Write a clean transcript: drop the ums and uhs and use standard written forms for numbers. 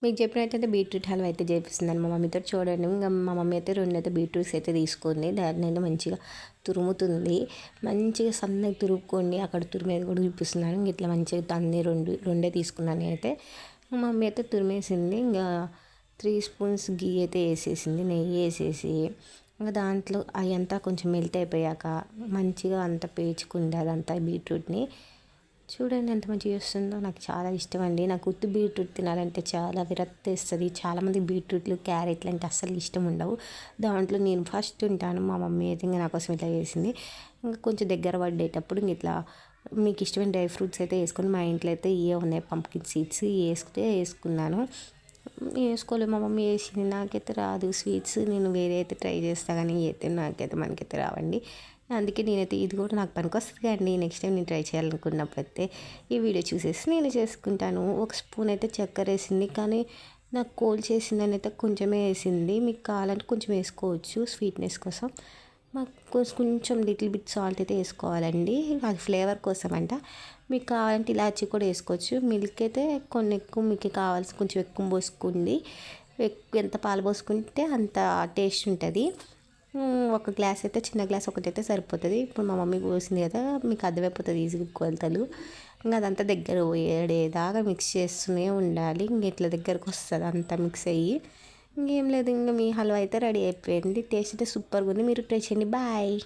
మీకు చెప్పినట్టయితే బీట్రూట్ హల్వా అయితే చేపిస్తున్నాను మా మమ్మీతో. చూడండి, ఇంకా మా మమ్మీ అయితే 2 అయితే బీట్రూట్స్ అయితే తీసుకుంది. దాన్ని అయితే మంచిగా తురుముతుంది. మంచిగా సన్నగా తురుముకోండి. అక్కడ తురిమేది కూడా చూపిస్తున్నాను. ఇంక ఇట్లా మంచిగా అన్ని రెండే తీసుకున్నాను నేనైతే. మా మమ్మీ అయితే తురిమేసింది. ఇంకా 3 స్పూన్స్ గీ అయితే వేసేసింది, నెయ్యి వేసేసి. ఇంకా దాంట్లో అవి అంతా కొంచెం మెల్ట్ అయిపోయాక మంచిగా అంతా పేర్చుకుంది అదంతా బీట్రూట్ని. చూడండి ఎంత మంచిగా వస్తుందో. నాకు చాలా ఇష్టం అండి. నాకు ఉత్తి బీట్రూట్ తినాలంటే చాలా విరక్తి వేస్తుంది. చాలామంది బీట్రూట్లు, క్యారెట్లు అంటే అస్సలు ఇష్టం ఉండవు. దాంట్లో నేను ఫస్ట్ ఉంటాను. మా మమ్మీ అయితే ఇంకా నా కోసం ఇట్లా చేసింది. ఇంకా కొంచెం దగ్గర పడేటప్పుడు ఇంక ఇట్లా మీకు ఇష్టమైన డ్రై ఫ్రూట్స్ అయితే వేసుకొని, మా ఇంట్లో అయితే ఇవే ఉన్నాయి పంప్కిన్ సీడ్స్, వేసుకున్నాను. వేసుకోలేదు, మా మమ్మీ వేసింది. నాకైతే రాదు స్వీట్స్. నేను వేరే అయితే ట్రై చేస్తా కానీ అయితే మనకైతే రావండి. అందుకే నేనైతే ఇది కూడా నాకు పనికొస్తుంది కదండి. నెక్స్ట్ టైం నేను ట్రై చేయాలనుకున్నప్పుడైతే ఈ వీడియో చూసేసి నేను చేసుకుంటాను. ఒక స్పూన్ అయితే చక్కెర వేసింది, కానీ నాకు కోల్డ్ చేసిందని అయితే కొంచెమే వేసింది. మీకు కావాలంటే కొంచెం వేసుకోవచ్చు స్వీట్నెస్ కోసం. మాకు కొంచెం లిటిల్ బిట్ సాల్ట్ అయితే వేసుకోవాలండి, అది ఫ్లేవర్ కోసం అంట. మీకు కావాలంటే ఇలాచీ కూడా వేసుకోవచ్చు. మిల్క్ అయితే కొన్ని ఎక్కువ మీకు కావాల్సి కొంచెం ఎక్కువ పోసుకోండి. ఎంత పాలు పోసుకుంటే అంత టేస్ట్ ఉంటుంది. ఒక గ్లాస్ అయితే, చిన్న గ్లాస్ ఒకటైతే సరిపోతుంది. ఇప్పుడు మా మమ్మీ పోసింది కదా, మీకు అర్థమైపోతుంది ఈజీగా కొలతలు. ఇంకా అదంతా దగ్గర పోయేదాకా మిక్స్ చేస్తూనే ఉండాలి. ఇంక ఇట్లా దగ్గరకు వస్తుంది అంతా మిక్స్ అయ్యి. ఇంకేం లేదు, ఇంకా మీ హల్వా అయితే రెడీ అయిపోయింది. టేస్ట్ అయితే సూపర్గా ఉంది. మీరు ట్రై చేయండి. బాయ్.